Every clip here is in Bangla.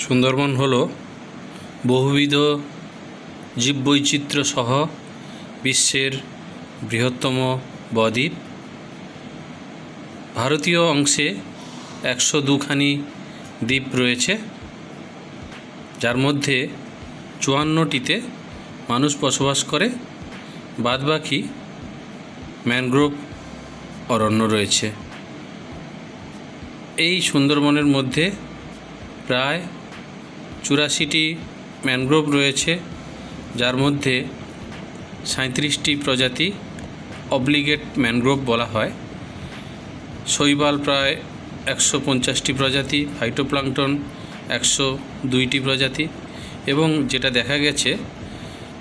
সুন্দরবন হলো বহুবিধ জীববৈচিত্র্য সহ বিশ্বের বৃহত্তম বদ্বীপ। ভারতীয় অংশে 102খানি দ্বীপ রয়েছে, যার মধ্যে 54টিতে মানুষ বসবাস করে, বাদবাকি ম্যানগ্রোভ অরণ্য রয়েছে। এই সুন্দরবনের মধ্যে প্রায় 84টি ম্যানগ্রোভ রয়েছে, যার মধ্যে 37টি প্রজাতি অব্লিগেট ম্যানগ্রোভ বলা হয়। শৈবাল প্রায় 150টি প্রজাতি, ফাইটোপ্লাঙ্কটন 102টি প্রজাতি, এবং যেটা দেখা গেছে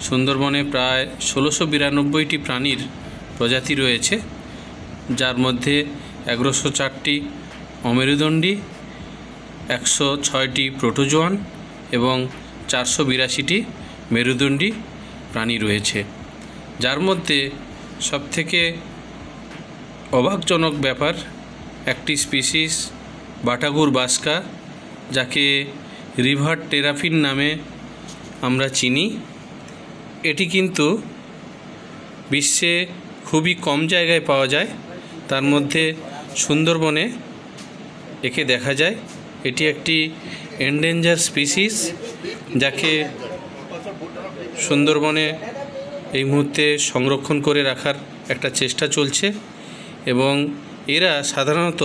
সুন্দরবনে প্রায় 1692টি প্রাণীর প্রজাতি রয়েছে, যার মধ্যে 1104টি অমেরুদণ্ডী, 106টি প্রোটোজোয়ান এবং 482টি মেরুদণ্ডী প্রাণী রয়েছে। যার মধ্যে সবথেকে অবাকজনক ব্যাপার, একটি স্পিসিস বাটাগুর বাসকা, যাকে রিভার টেরাফিন নামে আমরা চিনি, এটি কিন্তু বিশ্বে খুবই কম জায়গায় পাওয়া যায়। তার মধ্যে সুন্দরবনে একে দেখা যায়। এটি একটি এন্ডেঞ্জার স্পিসিস, যাকে সুন্দরবনে এই মুহূর্তে সংরক্ষণ করে রাখার একটা চেষ্টা চলছে, এবং এরা সাধারণত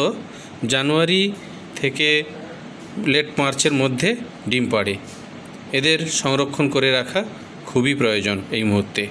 জানুয়ারি থেকে লেট মার্চের মধ্যে ডিম পাড়ে। এদের সংরক্ষণ করে রাখা খুবই প্রয়োজন এই মুহূর্তে।